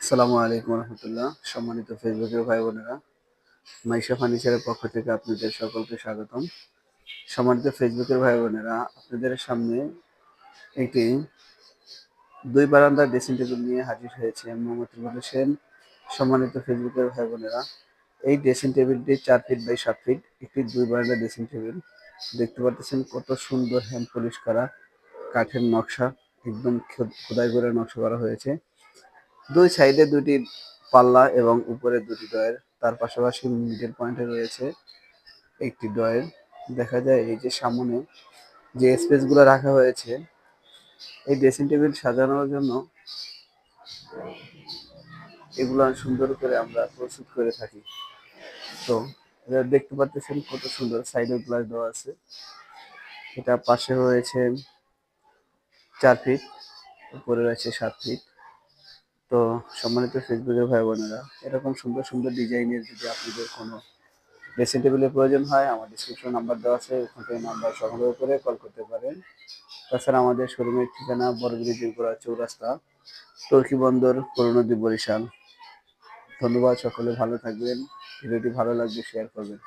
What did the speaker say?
আসসালামু আলাইকুম রহমতুল্লাহ। সম্মানিত ফেসবুকের ভাই বোনেরা, মাইশা ফার্নিচারের পক্ষ থেকে আপনাদের সকলকে স্বাগতম। সম্মানিত ফেসবুকের ভাই বোনেরা, আপনাদের সামনে একটি 2 বারান্দার ড্রেসিং টেবিল নিয়ে হাজির হয়েছে মোহাম্মদ রুবেল হোসেন। সম্মানিত ফেসবুকের ভাই বোনেরা, এই ড্রেসিং টেবিলটি 4 ফিট বাই 7 ফিট একটি 2 বারান্দার ড্রেসিং টেবিল। দেখতে পাচ্ছেন কত সুন্দর হ্যান্ড পলিশ করা কাঠের নকশা, একদম খোদাই করে নকশা করা হয়েছে। 2 সাইডে 2টি পাল্লা এবং উপরে 2টি ড্রয়ার, তার পাশাপাশি মিডল পয়েন্টে রয়েছে একটি ড্রয়ার। দেখা যায় এই যে সামনে যে স্পেসগুলো রাখা হয়েছে, এই ড্রেসিং টেবিল সাজানোর জন্য এগুলো সুন্দর করে আমরা প্রস্তুত করে থাকি। তো এটা দেখতে পাচ্ছেন কত সুন্দর সাইডে গ্লাস দেওয়া আছে। এটা পাশে রয়েছে 4 ফিট, উপরে রয়েছে 7 ফিট। তো সম্মানিত ফেসবুকের ভাই বোনেরা, এরকম সুন্দর সুন্দর ডিজাইনের যদি আপনাদের কোনো ড্রেসিং টেবিলের প্রয়োজন হয়, আমার ডিসক্রিপশন নাম্বার দেওয়া আছে, ওখান থেকে নাম্বার সংগ্রহ করে কল করতে পারেন। তাছাড়া আমাদের শোরুমের ঠিকানা বড় গোড়া চৌরাস্তা, টর্কি বন্দর, করণদ্বীপ, বরিশাল। ধন্যবাদ, সকলে ভালো থাকবেন। ভিডিওটি ভালো লাগলে শেয়ার করবেন।